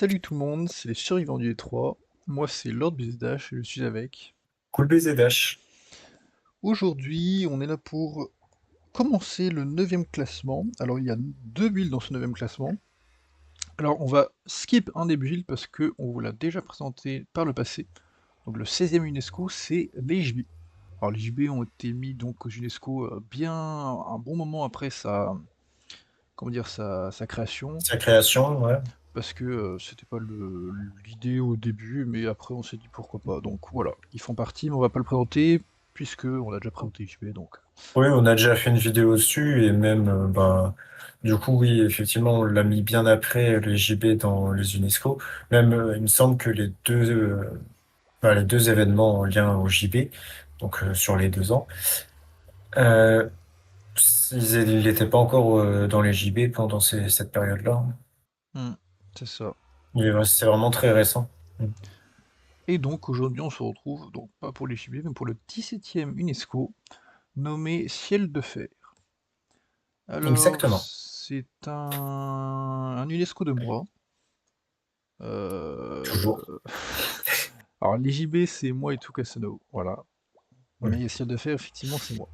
Salut tout le monde, c'est les survivants du E3. Moi c'est Lord Bizdash et je suis avec. Cool baiser Dash. Aujourd'hui, on est là pour commencer le 9e classement. Alors il y a deux builds dans ce 9e classement. Alors on va skip un des builds parce que on vous l'a déjà présenté par le passé. Donc le 16e UNESCO, c'est les JB. Alors les JB ont été mis donc aux UNESCO bien un bon moment après comment dire, sa création. Sa création, ouais. Parce que c'était pas l'idée au début, mais après on s'est dit pourquoi pas. Donc voilà, ils font partie, mais on va pas le présenter, puisque on l'a déjà présenté JP, donc. Oui, on a déjà fait une vidéo dessus et même, du coup, oui, effectivement, on l'a mis bien après les JB dans les UNESCO. Même, il me semble que les deux événements en lien au JB, donc sur les 2 ans, euh, ils n'étaient pas encore dans les JB pendant cette période-là. Hmm, c'est ça. C'est vraiment très récent. Mm. Et donc aujourd'hui on se retrouve, donc pas pour les JB, mais pour le 17e UNESCO, nommé Ciel de Fer. Alors Exactement. c'est un UNESCO de moi. Toujours. Euh, Alors les JB c'est moi et tout Casano, voilà. Oui. Mais Ciel de Fer effectivement c'est moi.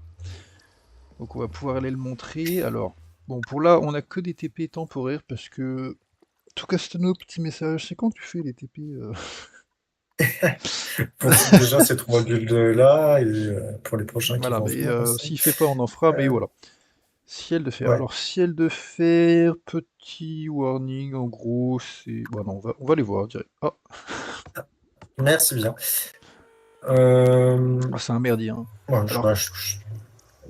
Donc on va pouvoir aller le montrer. Alors, bon, pour là, on a que des TP temporaires parce que. Tout Castano, petit message, c'est quand tu fais les TP Voici déjà ces 3 builds-là et pour les prochains qui Voilà, vont mais venir aussi. s'il fait pas, on en fera, mais Euh, voilà. Ciel de fer. ouais, Alors, ciel de fer, petit warning, en gros, c'est. Bon, non, on va les voir, direct. Ah, merci bien. Euh, ah, c'est un merdier, hein. ouais, Alors,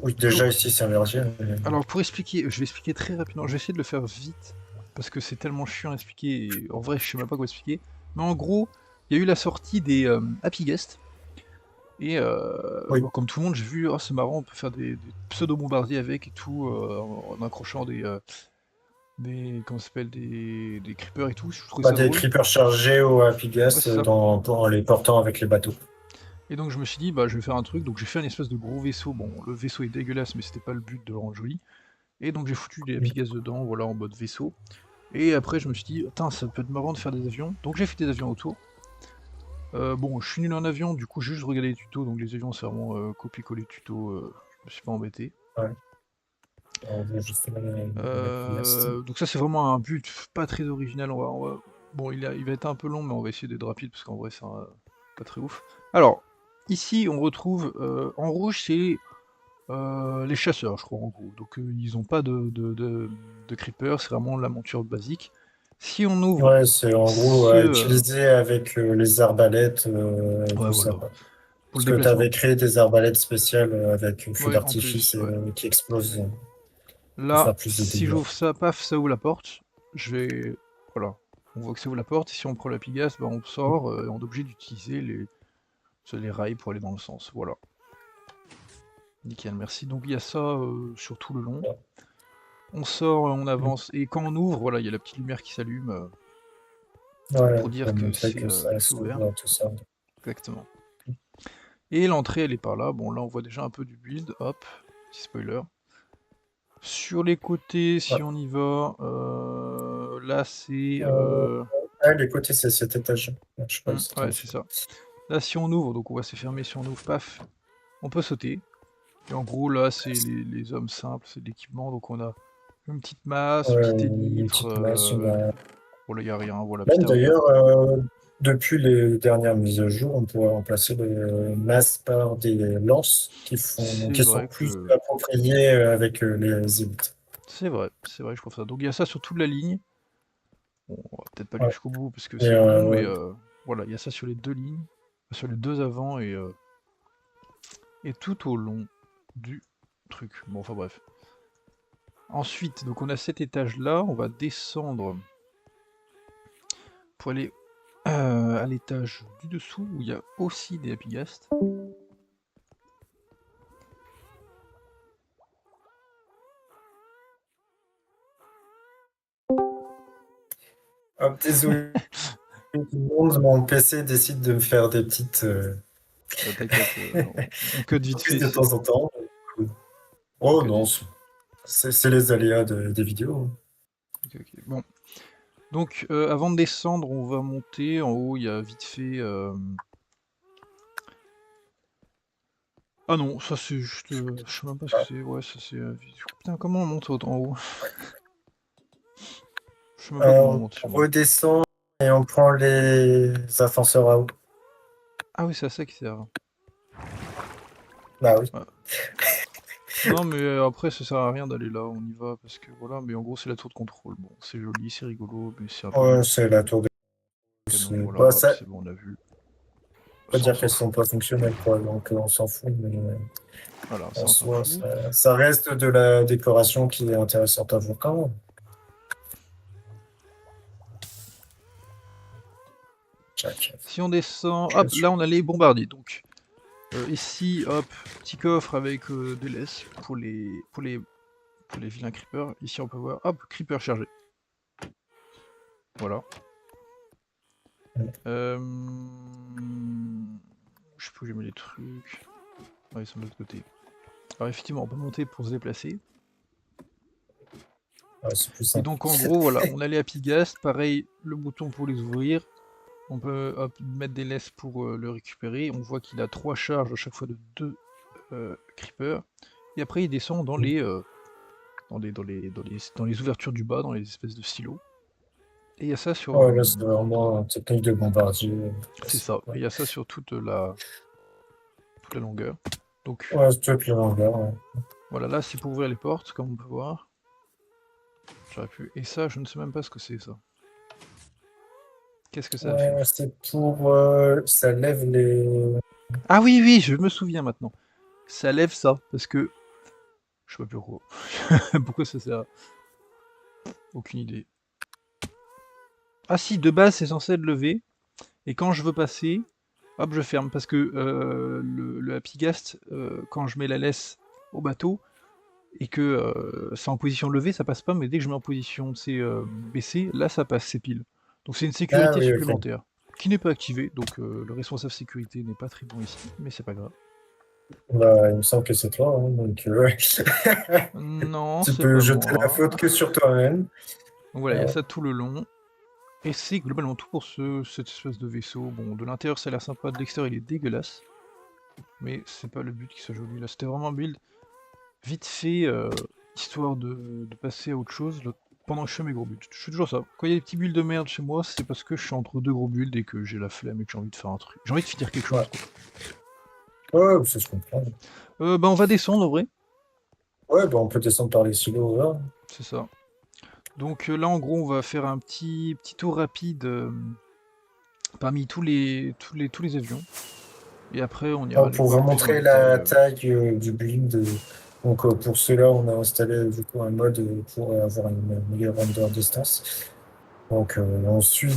oui, donc, déjà ici c'est un verger. alors, pour expliquer, je vais expliquer très rapidement. Je vais essayer de le faire vite parce que c'est tellement chiant à expliquer. Et en vrai, je sais même pas quoi expliquer. Mais en gros, il y a eu la sortie des Happy Guest. Et Oui, bon, comme tout le monde, j'ai vu, oh, c'est marrant, on peut faire des pseudo-bombardiers avec et tout, en accrochant comment ça s'appelle, des creepers et tout, je trouvais pas ça des drôle. creepers chargés au Happy Ouais, Gas c'est ça. en les portant avec les bateaux. Et donc je me suis dit, bah je vais faire un truc, donc j'ai fait un espèce de gros vaisseau, bon, le vaisseau est dégueulasse, mais c'était pas le but de le rendre joli. Et donc j'ai foutu des Mm. Happy Gas dedans, voilà, en mode vaisseau. Et après je me suis dit, putain, ça peut être marrant de faire des avions, donc j'ai fait des avions autour. Bon, je suis nul en avion, du coup j'ai juste regardé les tutos, donc les avions c'est vraiment copier-coller tuto, je me suis pas embêté. Ouais. On va justement les mettre en liste. Donc ça c'est vraiment un but pas très original. Bon, il va être un peu long, mais on va essayer d'être rapide parce qu'en vrai c'est pas très ouf. Alors ici on retrouve en rouge c'est les chasseurs, je crois en gros. Donc ils ont pas de creeper, c'est vraiment la monture basique. Si on ouvre Ouais, c'est en gros ce, utilisé avec les arbalètes, ouais tout ça, voilà, quoi. pour le Parce que tu avais déplacement. créé des arbalètes spéciales avec feu Ouais, en plus, d'artifice ouais. qui explosent pour Là, faire plus de si dégâts. j'ouvre ça, paf, ça ouvre la porte. Je vais. Voilà. On voit que ça ouvre la porte, et si on prend la pigasse, bah on sort, et on est obligé d'utiliser les rails pour aller dans le sens. Voilà. Nickel, merci. Donc il y a ça sur tout le long. On sort, on avance, et quand on ouvre, voilà, il y a la petite lumière qui s'allume Ouais, pour dire pour que montrer c'est que ça ouvert. s'ouvre, tout ça. Exactement. Et l'entrée, elle est par là. Bon, là, on voit déjà un peu du build. Hop, petit spoiler. Sur les côtés, Ouais. si on y va, là, c'est. Euh, les côtés, c'est cet étage. Ouais, je sais pas, c'est Ouais, c'est ça. Là, si on ouvre, donc on va se fermer, si on ouvre, paf, on peut sauter. Et en gros, là, c'est les hommes simples, c'est de l'équipement, donc on a une petite masse, une petite une élytre, petite masse. voilà, il n'y a rien, voilà, Même petit arrière. d'ailleurs, depuis les dernières mises à jour, on pourrait remplacer les masses par des lances C'est qui sont vrai plus que... appropriées avec les élites. C'est vrai, je trouve ça. Donc il y a ça sur toute la ligne. Bon, on va peut-être pas aller Ouais. jusqu'au bout parce que Et, c'est long, mais voilà, il y a ça sur les deux lignes, sur les deux avant et tout au long du truc. Bon, enfin bref. Ensuite, donc on a cet étage-là, on va descendre pour aller à l'étage du dessous où il y a aussi des Happy-Gast. hop, désolé tout le monde, mon PC décide de me faire des petites T'inquiète, on cut vite fait surprises de ici. temps en temps. On Oh cut non, vite fait. c'est les aléas des vidéos. Ok, ok. Bon. Donc, avant de descendre, on va monter. En haut, il y a vite fait... Ah non, ça c'est juste... je sais même pas ce que Ah, c'est. Ouais, ça c'est... Putain, comment on monte en haut? Je sais même pas comment on monte chez on moi. redescend et on prend les ascenseurs à eau. Ah oui, c'est à ça qui sert. Bah oui. Ouais. Non, mais après, ça sert à rien d'aller là, on y va, parce que voilà, mais en gros, c'est la tour de contrôle. Bon, c'est joli, c'est rigolo, mais c'est un peu Ouais, nul. c'est la tour de Canon, c'est voilà, pas hop, ça. c'est bon, on a vu. Pas Ça, on dire s'en qu'elles sont fout. pas fonctionnelles, quoi, donc on s'en fout, mais Voilà, en ça, on s'en soi, fout. ça reste de la décoration qui est intéressante à voir quand même. Check. Si on descend, Je hop, suis. là, on a les bombardiers, donc. Ici, hop, petit coffre avec des laisses pour les vilains creepers. Ici, on peut voir, hop, creeper chargé. Voilà. Euh... Je sais plus où j'ai mis les trucs. Ah, ils sont de l'autre côté. Alors, effectivement, on peut monter pour se déplacer. Ouais, c'est plus Et simple. donc, en gros, voilà, on a les happy gas. Pareil, le bouton pour les ouvrir. On peut hop, mettre des laisses pour le récupérer. On voit qu'il a 3 charges à chaque fois de 2 creepers. Et après, il descend dans les ouvertures du bas, dans les espèces de silos. Et il y a ça sur... Ouais, là, c'est vraiment une technique de bombardier c'est classique, ça. quoi. Et il y a ça sur toute la longueur. Donc Ouais, c'est toute la longueur, ouais. voilà, là c'est pour ouvrir les portes, comme on peut voir. J'aurais pu... Et ça, je ne sais même pas ce que c'est ça. Qu'est-ce que ça fait? C'est pour. Ça lève les. Ah oui, oui, je me souviens maintenant. Ça lève ça, parce que... Je sais pas plus pourquoi. Pourquoi ça sert? Aucune idée. Ah si, de base c'est censé être levé. Et quand je veux passer, hop, je ferme. Parce que le Happy Ghast, quand je mets la laisse au bateau, et que c'est en position levée, ça passe pas, mais dès que je mets en position baissée, là ça passe, c'est pile. Donc c'est une Ah sécurité oui, ok. supplémentaire, qui n'est pas activée, donc le responsable sécurité n'est pas très bon ici, mais c'est pas grave. Bah, il me semble que c'est toi, hein, donc ouais. Non, Tu c'est peux pas jeter la moi. faute que sur toi-même. Donc voilà, il y a Euh, ça tout le long, et c'est globalement tout pour cette espèce de vaisseau. Bon, de l'intérieur ça a l'air sympa, de l'extérieur il est dégueulasse, mais c'est pas le but qu'il soit joli. Là c'était vraiment un build vite fait, histoire de passer à autre chose pendant que je fais mes gros builds. Je fais toujours ça. Quand il y a des petits builds de merde chez moi, c'est parce que je suis entre deux gros builds et que j'ai la flemme et que j'ai envie de faire un truc. J'ai envie de finir quelque chose, ouais, quoi. ouais, ça je comprends. Bah on va descendre en vrai, Ouais, bah, on peut descendre par les silos, là. c'est ça. Donc là en gros on va faire un petit tour rapide parmi tous les avions. Et après on ira les Pour vous voir plus en montrer détail. la taille du build, donc pour cela, on a installé du coup un mode pour avoir une meilleure render distance. Donc euh, on suit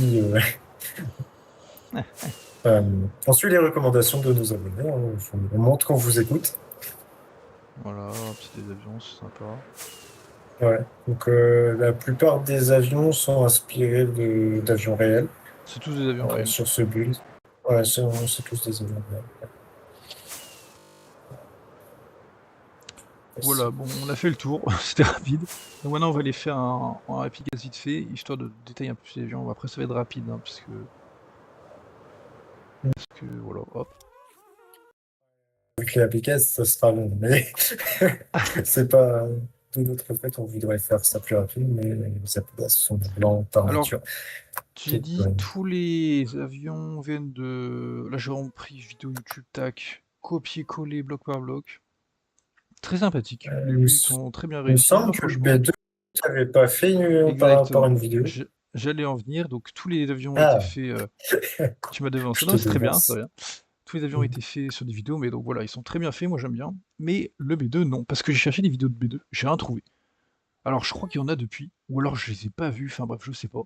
les recommandations de nos abonnés. On montre qu'on vous écoute. Voilà, c'est des avions, c'est sympa. Ouais. Donc la plupart des avions sont inspirés d'avions réels C'est tous des avions réels. sur ce build. Ouais, c'est tous des avions réels. Voilà, bon, on a fait le tour, c'était rapide. Donc maintenant, on va aller faire un rapide gaz vite fait, histoire de détailler un peu ces avions. Après, ça va être rapide, hein, parce que voilà, hop. Avec les APK, ça sera long, mais c'est pas de notre fait, on voudrait faire ça plus rapide, mais les APK sont lents par Alors, nature. j'ai Donc, dit, tous les avions viennent de... Là, j'ai vraiment pris vidéo YouTube, tac, copier-coller bloc par bloc. Très sympathique, les il me builds sont très bien il me réussis. semble Non, que le franchement, B2, tu n'avais pas fait par exactement. une vidéo. J'allais en venir, donc tous les avions ont été Ah, faits... Tu m'as devancé, je non, te c'est très bien, c'est devance. très bien. Tous les avions ont été faits sur des vidéos, mais donc voilà, ils sont très bien faits, moi j'aime bien. Mais le B2, non, parce que j'ai cherché des vidéos de B2, j'ai rien trouvé. Alors je crois qu'il y en a depuis, ou alors je les ai pas vus, enfin bref, je sais pas.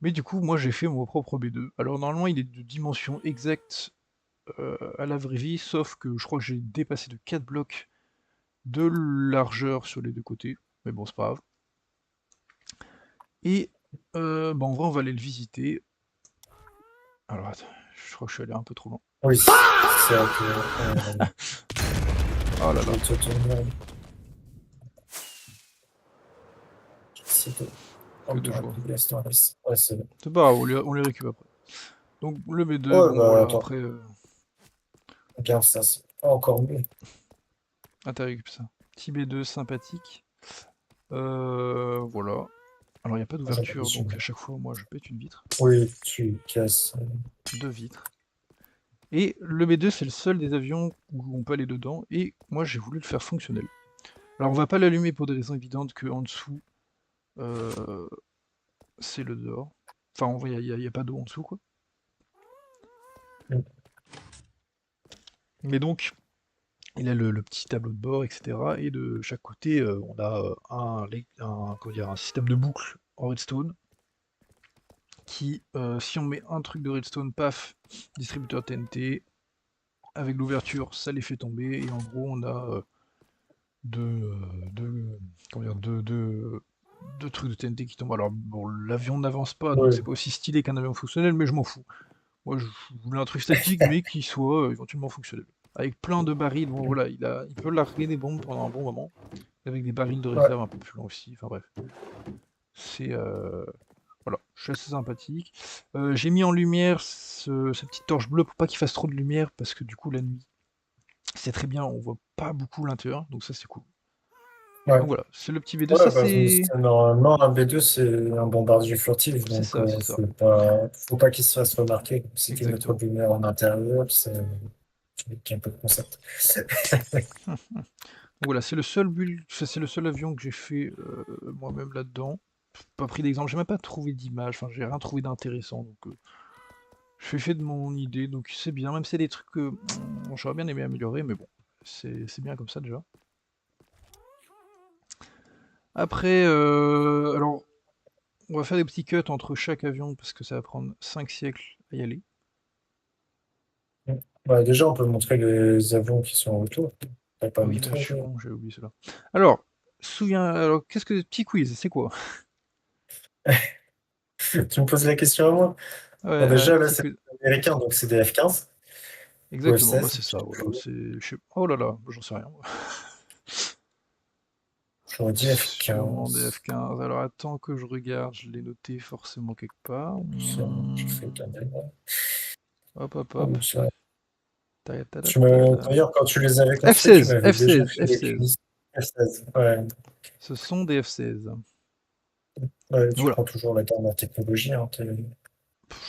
Mais du coup, moi j'ai fait mon propre B2. Alors normalement, il est de dimension exacte à la vraie vie, sauf que je crois que j'ai dépassé de 4 blocs de largeur sur les deux côtés. Mais bon, c'est pas grave. Et bah, en vrai, on va aller le visiter. Alors attends, je crois que je suis allé un peu trop loin. Oui, c'est vrai que Oh là je là. vais te tourner. C'est tout. que Oh, deux bah, joueurs. ouais, c'est bon. C'est pas grave, on les récupère après. Donc le B2, Ouais, bon bah, voilà, attends, après, regarde ça, c'est encore mieux. ah t'as récupéré ça. Petit B2 sympathique. Voilà. Alors il n'y a pas Ah, j'en ai d'ouverture, dessus. donc à chaque fois, moi je pète une vitre. Oui, tu casses. Deux vitres. Et le B2, c'est le seul des avions où on peut aller dedans, et moi j'ai voulu le faire fonctionnel. Alors on va pas l'allumer pour des raisons évidentes que en dessous, euh, c'est le dehors. Enfin, il y a pas d'eau en dessous, quoi. Mais donc, il a le petit tableau de bord, etc. Et de chaque côté, on a comment dire, un système de boucle en redstone qui, si on met un truc de redstone, paf, distributeur TNT, avec l'ouverture, ça les fait tomber. Et en gros, on a deux, comment dire, deux trucs de TNT qui tombent. Alors, bon, l'avion n'avance pas, donc c'est Oui, pas aussi stylé qu'un avion fonctionnel, mais je m'en fous. Moi, je voulais un truc statique, mais qui soit éventuellement fonctionnel. Avec plein de barils, bon voilà, il peut larguer des bombes pendant un bon moment, avec des barils de ouais, réserve un peu plus longs aussi, enfin bref. C'est... voilà, je suis assez sympathique. J'ai mis en lumière cette petite torche bleue pour pas qu'il fasse trop de lumière, parce que du coup, la nuit, c'est très bien, on voit pas beaucoup l'intérieur, donc ça c'est cool. ouais. Donc voilà, c'est le petit V2, ça Ouais, bah, c'est... normalement, un B2, c'est un bombardier furtif, C'est donc ça, c'est ça. faut pas qu'il se fasse remarquer. Si tu mets trop Exactement. de lumière en intérieur, c'est un peu le concept. Donc voilà, c'est le seul build, enfin, c'est le seul avion que j'ai fait moi-même là-dedans. Pas pris d'exemple, j'ai même pas trouvé d'image, enfin j'ai rien trouvé d'intéressant, donc je fais fait de mon idée, donc c'est bien, même si c'est des trucs que j'aurais bien aimé améliorer, mais bon, c'est bien comme ça déjà. Après, alors, on va faire des petits cuts entre chaque avion, parce que ça va prendre 5 siècles à y aller. Ouais, déjà, on peut montrer les avions qui sont autour. T'as pas Ah oui, merde, je montré, suis toi. con, j'ai oublié cela. Alors, alors qu'est-ce que... Petit quiz, c'est quoi? Tu me poses la question à moi? Ouais, Bon, déjà, là, petit c'est quiz. américain, donc c'est des F-15 ou Exactement, bah F-16. c'est ça, voilà, Oh là là, j'en sais rien. J'aurais dit Sûrement des F-15. F-15. Alors attends que je regarde, je l'ai noté forcément quelque part. Je fais ta mémoire. Hop, hop, hop. Comme ça. Tadadada. D'ailleurs, quand tu les avais construits, tu F-16, m'avais déjà F-16, fait des F-16. quiz. F-16. Ouais. Ce sont des F-16. Ouais, tu Voilà. prends toujours la dernière technologie, hein,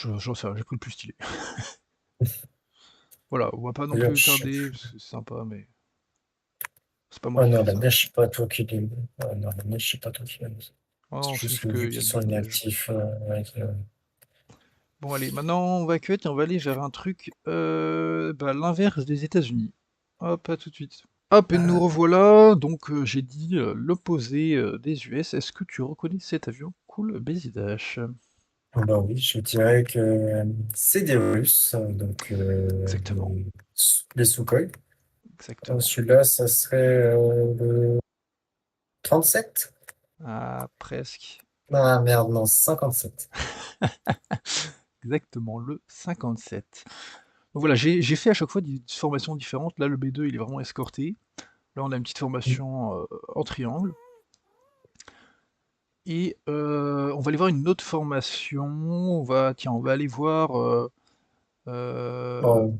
J'en sais rien, j'ai pris le plus stylé. Voilà, on va pas non D'ailleurs, plus je sais tarder, plus. parce que c'est sympa, mais c'est pas moi Ouais, qui non, fais la ça. neige, c'est pas toi qui les. Ouais, non, la neige, c'est pas toi qui les. Oh C'est non, c'est juste juste que vu qu'il y a qu'ils le sont décalage. inactifs, avec, Bon allez, maintenant on va cut et on va aller vers un truc l'inverse des États-Unis. Hop, à tout de suite. Hop, et nous revoilà. Donc j'ai dit l'opposé des US. Est-ce que tu reconnais cet avion? Cool, BZH. bah oui, je dirais que c'est des Russes, donc Exactement, les Sukhoi. exactement. Celui-là, ça serait le 37. Ah, presque. Ah merde, non, 57. Exactement, le 57. Donc voilà, j'ai fait à chaque fois des formations différentes. Là, le B2, il est vraiment escorté. Là, on a une petite formation en triangle. Et on va aller voir une autre formation. Tiens, on va aller voir. Euh, Bon,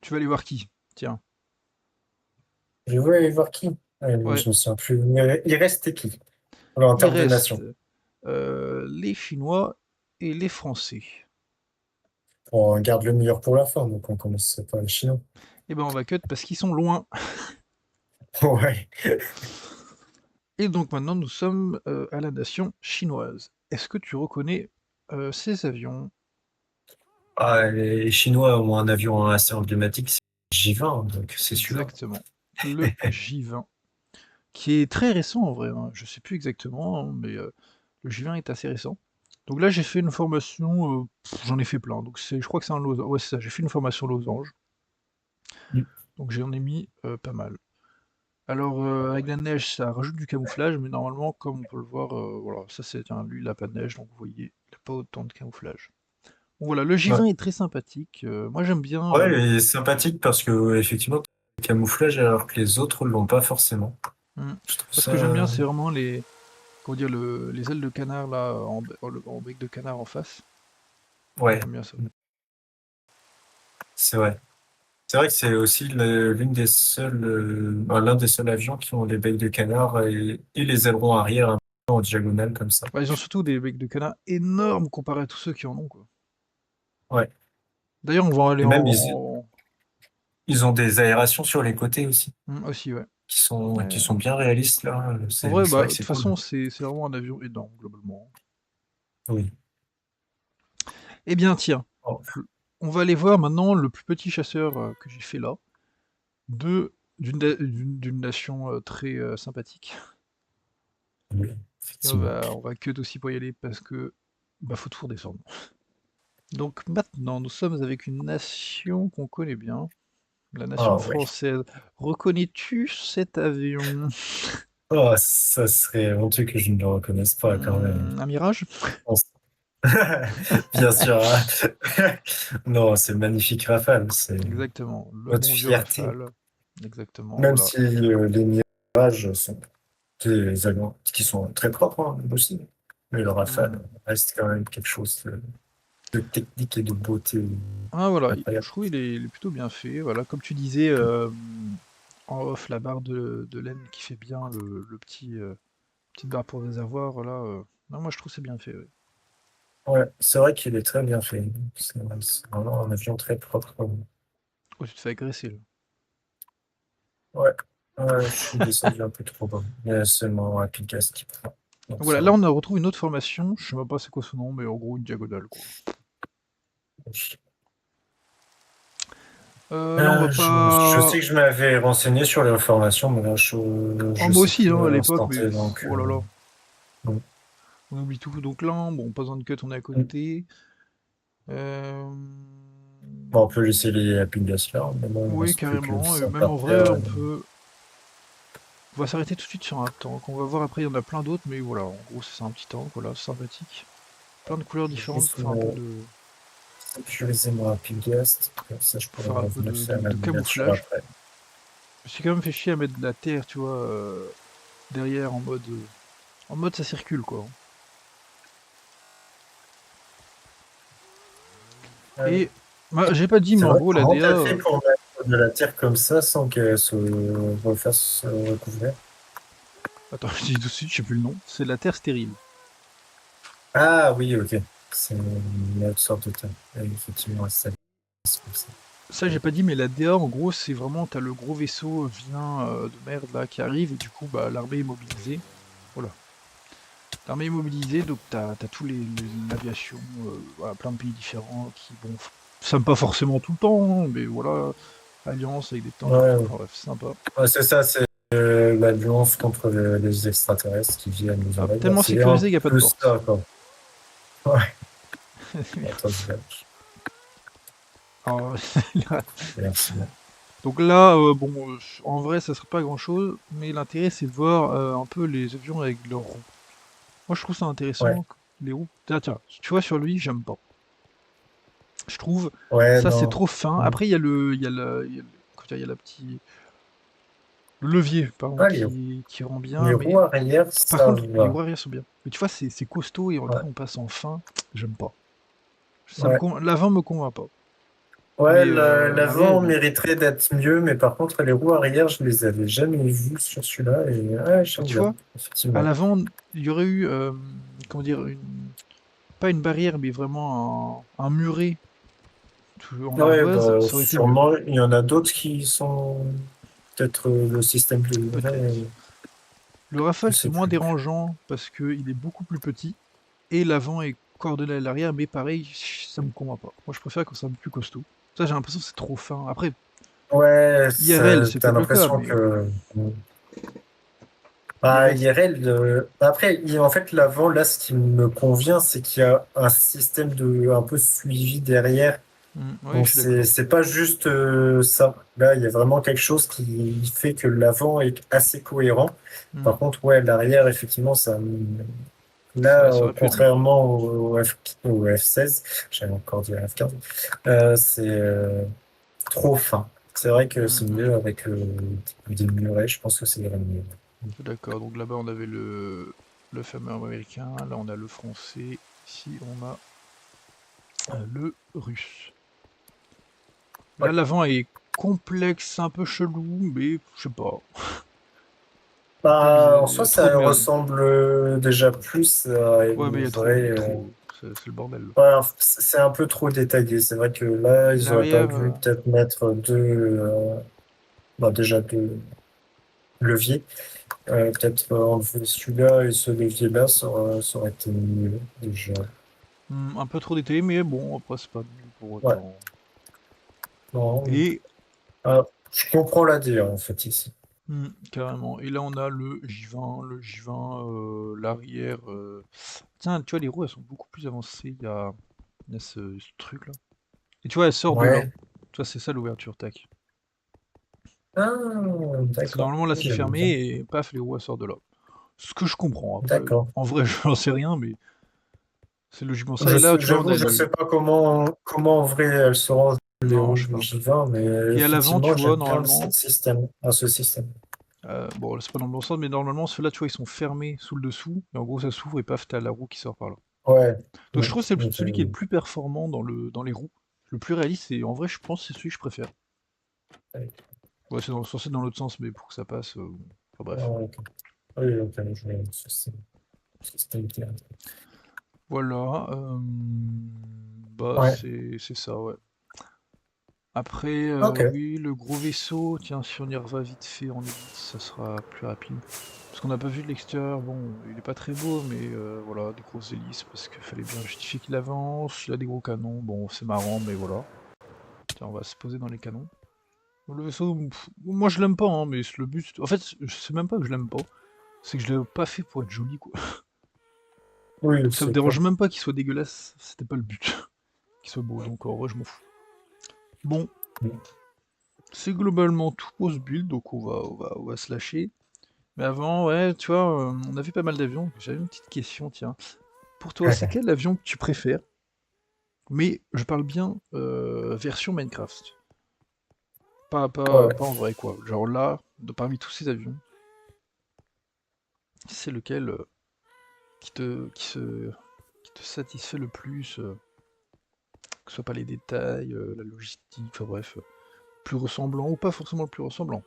Tu vas aller voir qui? Tiens. je veux aller voir qui? Ouais, Je me souviens plus. Il restait qui? Alors, en il termes de reste nation. les Chinois et les Français. On garde le meilleur pour la fin, donc on commence par les Chinois. Et ben on va cut parce qu'ils sont loin. Ouais. Et donc maintenant nous sommes à la nation chinoise. Est-ce que tu reconnais ces avions? Ah, les Chinois ont un avion assez emblématique, c'est le J-20, donc c'est celui-là. Exactement. Le J-20, qui est très récent en vrai, hein. Je sais plus exactement, hein, mais le J-20 est assez récent. Donc là j'ai fait une formation, j'en ai fait plein. Donc je crois que c'est un losange. Ouais c'est ça, j'ai fait une formation losange. Mm. Donc j'en ai mis pas mal. Alors, avec la neige, ça rajoute du camouflage, mais normalement, comme on peut le voir, voilà, ça c'est un lui, il a pas de neige, donc vous voyez, il a pas autant de camouflage. Bon, voilà, le Ouais. J20 est très sympathique. Moi, j'aime bien. Ouais, il est sympathique parce que effectivement, camouflage alors que les autres l'ont pas forcément. Hmm. Je trouve Moi, ce que j'aime bien, ça. c'est vraiment comment dire, les ailes de canard là, en bec de canard en face. Ouais, J'aime bien ça. c'est vrai. C'est vrai que c'est aussi l'une des seules, l'un des seuls avions qui ont les becs de canard et les ailerons arrière un peu en diagonale comme ça. Bah, ils ont surtout des becs de canard énormes comparé à tous ceux qui en ont, quoi. Ouais. D'ailleurs, on va aller Et même en... ils ont des aérations sur les côtés aussi, Aussi, ouais. qui Ouais. sont bien réalistes là. En vrai, C'est bah, vrai de que toute c'est cool. façon, c'est vraiment un avion énorme, globalement. Oui. Eh bien, tiens, Oh, on va aller voir maintenant le plus petit chasseur que j'ai fait là, d'une nation très sympathique. oui, Et effectivement. on va que aussi pour y aller parce que bah faut tout redescendre. Donc maintenant, nous sommes avec une nation qu'on connaît bien, la nation Ah ouais. française. Reconnais-tu cet avion? Oh, ça serait honteux que je ne le reconnaisse pas quand même. Un Mirage? On s- Bien sûr, hein. Non, c'est magnifique Rafale, c'est Exactement, le notre bon vieux fierté. Rafale. Exactement, Même voilà. si les Mirages sont des avions qui sont très propres hein, aussi. Mais le Rafale Hmm. reste quand même quelque chose de technique et de beauté Ah voilà, incroyable. je trouve il est plutôt bien fait. Voilà, comme tu disais en off, la barre de laine qui fait bien le petit petite barre pour réservoir. Voilà. Non, moi je trouve c'est bien fait. Ouais. Ouais, c'est vrai qu'il est très bien fait. C'est vraiment un avion très propre. Oh, tu te fais agresser là. Ouais, ouais, je suis descendu un peu trop bas. Il y a seulement un Picasso qui prend. Donc Donc voilà, ça là va. on a retrouvé une autre formation. Je sais même pas c'est quoi son nom, mais en gros une diagonale quoi. Là on va Je sais pas. que je m'avais renseigné sur les formations, mais là, Oh, je moi sais aussi plus hein, à à l'époque, l'instant mais T, donc, oh là là, bon. on oublie tout. Donc là, bon, pas besoin de cut, on est à côté. Euh, Bon, on peut laisser les Apingas là, mais bon, il ne Oui, reste plus que le carrément. Et même en vrai, Saint-Parterre. on va s'arrêter tout de suite sur un tank. On va voir après, il y en a plein d'autres, mais voilà, en gros, c'est un petit tank, voilà, sympathique. Plein de couleurs différentes Juste pour faire un peu sécuriser mon Apingas, comme ça je pourrais revenir faire ma de miniature camouflage. après. Je me suis quand même fait chier à mettre de la terre, tu vois, derrière en mode ça circule, quoi. Euh, Et bah, j'ai pas dit, mais c'est en vrai, gros, la comment DA, t'as fait pour mettre de la terre comme ça sans qu'elle se refasse recouvrir? attends, je dis tout de suite, je sais plus le nom, c'est la terre stérile. Ah oui, ok. C'est une autre sorte de terre. Et effectivement, c'est comme ça. Ça, j'ai pas dit, mais la DA, en gros, c'est vraiment, t'as le gros vaisseau vilain de merde là qui arrive, et du coup, bah, l'armée est mobilisée. Voilà. L'armée est mobilisée, donc t'as tous l'aviation, voilà, plein de pays différents qui, bon, s'aiment pas forcément tout le temps, hein, mais voilà, alliance avec des tanks et Ouais, tout, ouais. enfin bref, c'est sympa. Ouais, c'est ça, c'est l'alliance contre les extraterrestres qui viennent nous Hop, envahir. tellement C'est un sécurisé qu'il n'y a pas de peu porte. ça, quoi. Ouais, attends, je vais- Alors, merci. donc là, bon, en vrai, ça serait pas grand-chose, mais l'intérêt, c'est de voir un peu les avions avec leurs roues. Moi, je trouve ça Ouais, intéressant, les roues. Tiens, tiens, tu vois, sur lui, j'aime pas. Je trouve, ouais, ça, c'est non. trop fin. Mm. Après, comment dire, il y a la petite... Le levier, pardon, Ah, qui rend les bien, mais roues arrière, par ça contre, les va. roues arrière sont bien. Mais tu vois, c'est costaud et Ouais, après on passe en fin. J'aime pas. ouais. L'avant me convainc pas. Ouais, Mais l'arrière est l'avant bien. mériterait d'être mieux, mais par contre, les roues arrière, je les avais jamais vues sur celui-là, et ouais, Bah, j'aime tu bien, vois, à effectivement. l'avant, il y aurait eu, comment dire, pas une barrière, mais vraiment un muret en Ouais, ardoise, bah, ça aurait été mieux. sûrement, il y en a d'autres qui sont peut-être le système de livret, Peut-être. Le je Rafale, c'est sais moins plus. dérangeant parce qu'il est beaucoup plus petit et l'avant est coordonné à l'arrière, mais pareil, ça me convainc pas. Moi, je préfère quand c'est un peu plus costaud. Ça, j'ai l'impression que c'est trop fin. Après, Ouais, IRL, c'est t'as peut-être le cas, l'impression mais que... Bah, IRL, IRL, après, en fait, l'avant, là, ce qui me convient, c'est qu'il y a un système de un peu suivi derrière. ouais, je Donc, suis d'accord. c'est pas juste ça. Là, il y a vraiment quelque chose qui fait que l'avant est assez cohérent. Hmm. Par contre, ouais, l'arrière, effectivement, Ça, là, ça aurait pu être mieux. contrairement au F16, j'allais encore dire F15, c'est trop fin. C'est vrai que c'est Hmm. mieux avec des murets, je pense que c'est vraiment mieux. D'accord, donc là-bas on avait le fameux américain, là on a le français, ici on a le russe. Là Ouais. l'avant est complexe, un peu chelou, mais je sais pas. Un peu Bah, bizarre, en il y soi, a trop de ça merde. ressemble déjà plus à Ouais mais une il y vraie. a trop, c'est le bordel. Là. Ouais, c'est un peu trop détaillé. C'est vrai que là, ils auraient pas L'arrière, dû peut-être mettre bah, déjà deux leviers. Peut-être enlever celui-là et ce levier-là, ça aurait été mieux déjà. un peu trop détaillé, mais bon, après c'est pas nul pour Ouais, autant. non. Et Je comprends la dire en fait ici. carrément. Et là on a le J20, l'arrière. Tiens, tu vois, les roues elles sont beaucoup plus avancées. Il y a ce truc là. Et tu vois, elle sort de là. Ouais. Tu vois, c'est ça l'ouverture, tac. Ah, Parce que d'accord. normalement là Oui, c'est j'avais fermé bien. et paf, les roues elles sortent de là. Ce que je comprends. Après, D'accord. en vrai, je n'en sais rien, mais c'est logiquement ça. Et là, tu vois, on J'avoue, a je le. sais pas comment en vrai elle se range les Non, roues je sais du pas. J20, mais Et à l'avant, tu effectivement, vois, j'aime bien normalement. ce système. Bon, là, c'est pas dans le bon sens, mais normalement, ceux-là, tu vois, ils sont fermés sous le dessous. Et en gros, ça s'ouvre et paf, t'as la roue qui sort par là. Ouais. Donc je trouve que c'est Ok. celui qui est le plus performant dans les roues. Le plus réaliste, et en vrai, je pense que c'est celui que je préfère. Ouais, censé dans l'autre sens, mais pour que ça passe. Enfin, Ah, bref. ok. Oui, ok, je vois système clair. Voilà. Bah, Ouais. c'est ça, ouais. Après, Ok. oui, le gros vaisseau, tiens, si on y reva vite fait en élite, ça sera plus rapide. Parce qu'on n'a pas vu de l'extérieur, bon, il est pas très beau, mais voilà, des grosses hélices, parce qu'il fallait bien justifier qu'il avance, il a des gros canons, bon, c'est marrant, mais voilà. Tiens, on va se poser dans les canons. Le vaisseau, moi je l'aime pas, hein, mais le but... En fait, c'est même pas que je l'aime pas, c'est que je l'ai pas fait pour être joli, quoi. Oui, Donc ça me c'est clair. dérange même pas qu'il soit dégueulasse, c'était pas le but, qu'il soit beau, donc en vrai, je m'en fous. Bon, c'est globalement tout pour ce build, donc on va se lâcher. Mais avant, ouais, tu vois, on a vu pas mal d'avions. J'avais une petite question, tiens. Pour toi, c'est quel avion que tu préfères? Mais je parle bien version Minecraft. Ouais. Pas en vrai, quoi. Genre là, parmi tous ces avions, c'est lequel qui te, qui se, qui te satisfait le plus, que ce soit pas les détails, la logistique, enfin bref, plus ressemblant ou pas forcément le plus ressemblant.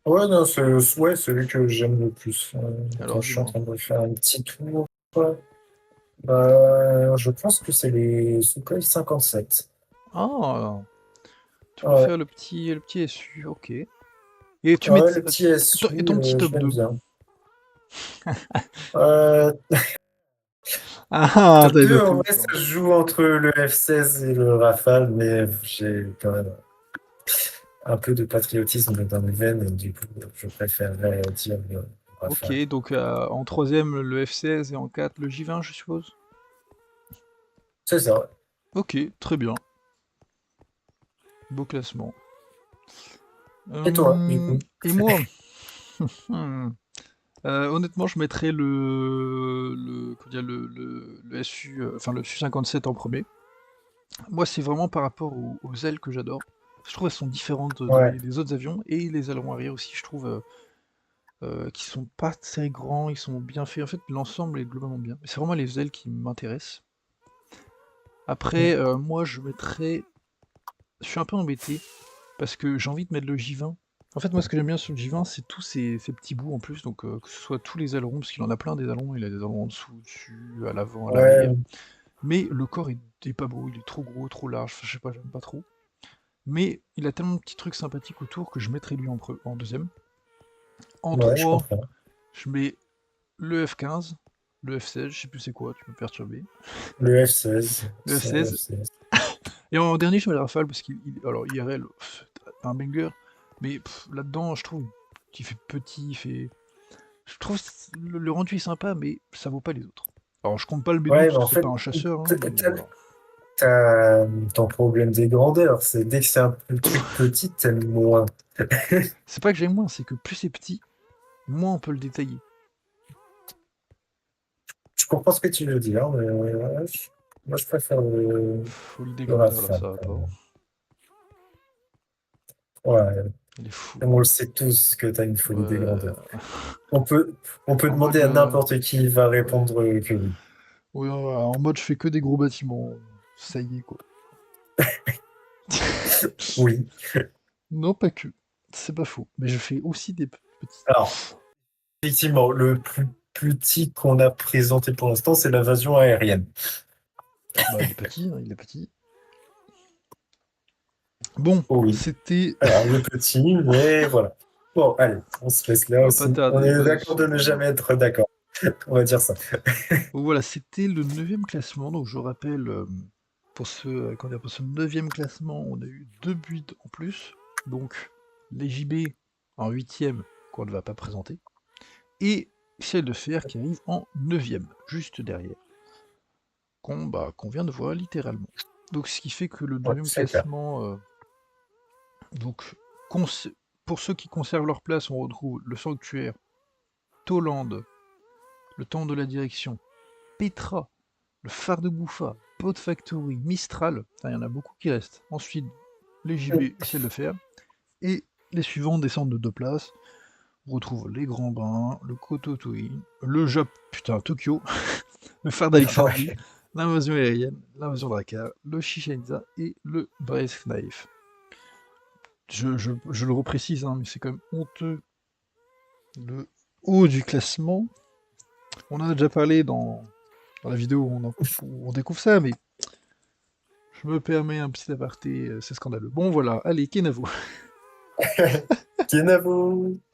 Ouais, non, c'est ouais, celui que j'aime le plus. Attends, Alors je suis en dis-moi. train de faire un petit tour. Je pense que c'est les Sukhoi 57. Ah, tu Ouais, préfères le petit SU, ok. Et tu mets ouais, le petit et SU, ton petit je top l'aime 2. bien. Euh, Ah, Top t'avais 2, pas en fait vrai, ça l'effort. se joue entre le F-16 et le Rafale, mais j'ai quand même un peu de patriotisme dans mes veines, et du coup, je préférerais dire le Ok, Rafale. donc en troisième le F16 et en 4 le J20, je suppose. C'est ça, ouais. Ok, très bien. Beau classement. Et toi, du coup? Et moi, hmm, honnêtement, je mettrais comment dire, le SU, enfin le Su-57 en premier. Moi, c'est vraiment par rapport aux ailes que j'adore. Je trouve elles sont différentes Ouais, des autres avions et les ailerons arrière aussi. Je trouve qu'ils sont pas très grands, ils sont bien faits. En fait, l'ensemble est globalement bien. C'est vraiment les ailes qui m'intéressent. Après, moi, je suis un peu embêté parce que j'ai envie de mettre le J20. En fait, moi, ce que j'aime bien sur le J20, c'est tous ces petits bouts en plus. Donc, que ce soit tous les ailerons, parce qu'il en a plein des ailerons. Il a des ailerons en dessous, dessus, à l'avant, à l'arrière. ouais, Mais le corps est pas beau, il est trop gros, trop large. Enfin, je sais pas, j'aime pas trop. Mais il a tellement de petits trucs sympathiques autour que je mettrais lui en deuxième. En ouais, je 3, comprends. je mets le F15, le F16, je sais plus c'est quoi, tu peux me perturber. Le F-16, Le c'est le F16. F-16. Et en dernier, je mets le Rafale parce alors IRL, un banger, mais là-dedans, je trouve qu'il fait petit, je trouve le rendu est sympa, mais ça vaut pas les autres. Alors je compte pas le B12 Ouais, mais parce que en c'est fait, pas un chasseur, hein, t'as mais t'as- voilà. t'as ton problème des grandeurs. C'est dès que c'est un truc petit, t'aimes moins. C'est pas que j'aime moins, c'est que plus c'est petit, moins on peut le détailler. Je comprends ce que tu veux dire, mais moi, je préfère Folie des le grandeurs là, Rafale ça va quand pas. même. Ouais. Il est fou. On le sait tous que t'as une folie des Ouais. grandeurs. On peut, on peut En demander mode, à n'importe qui, il va ouais. répondre que oui. Ouais, ouais, en mode je fais que des gros bâtiments. Ça y est, quoi. Oui. Non, pas que. C'est pas faux. Mais je fais aussi des petits. Alors, effectivement, le plus petit qu'on a présenté pour l'instant, c'est l'invasion aérienne. Bah, il est petit, hein, il est petit. Bon, Oh oui. c'était. Alors, il est petit, mais voilà. Bon, allez, on se laisse là On va pas aussi. On tarder, est pas de d'accord soucis. de ne jamais être d'accord. On va dire ça. Donc voilà, c'était le neuvième classement. Donc je rappelle, pour ce neuvième classement, on a eu deux buts en plus. Donc les JB en huitième, qu'on ne va pas présenter. Et Ciel de Fer qui arrive en neuvième, juste derrière. Qu'on vient de voir littéralement. Donc ce qui fait que le Ouais, neuvième c'est clair. classement, donc cons- pour ceux qui conservent leur place, on retrouve le Sanctuaire, Toland, le Temple de la Direction, Petra, le Phare de Bouffa, Pod Factory, Mistral, il y en a beaucoup qui restent. Ensuite, les JB, Ciel de Fer, et les suivants descendent de deux places. On retrouve les Grands Bains, le Kototoi, le Tokyo, le Phare d'Alexandrie, Ouais. l'invasion aérienne, l'invasion Drakkar, le Chichen Itza et le Brest Knife. Je le reprécise, hein, mais c'est quand même honteux. Le haut du classement, on en a déjà parlé dans la vidéo où on découvre ça, mais je me permets un petit aparté, c'est scandaleux. Bon voilà, allez, Kenavo. Kenavo.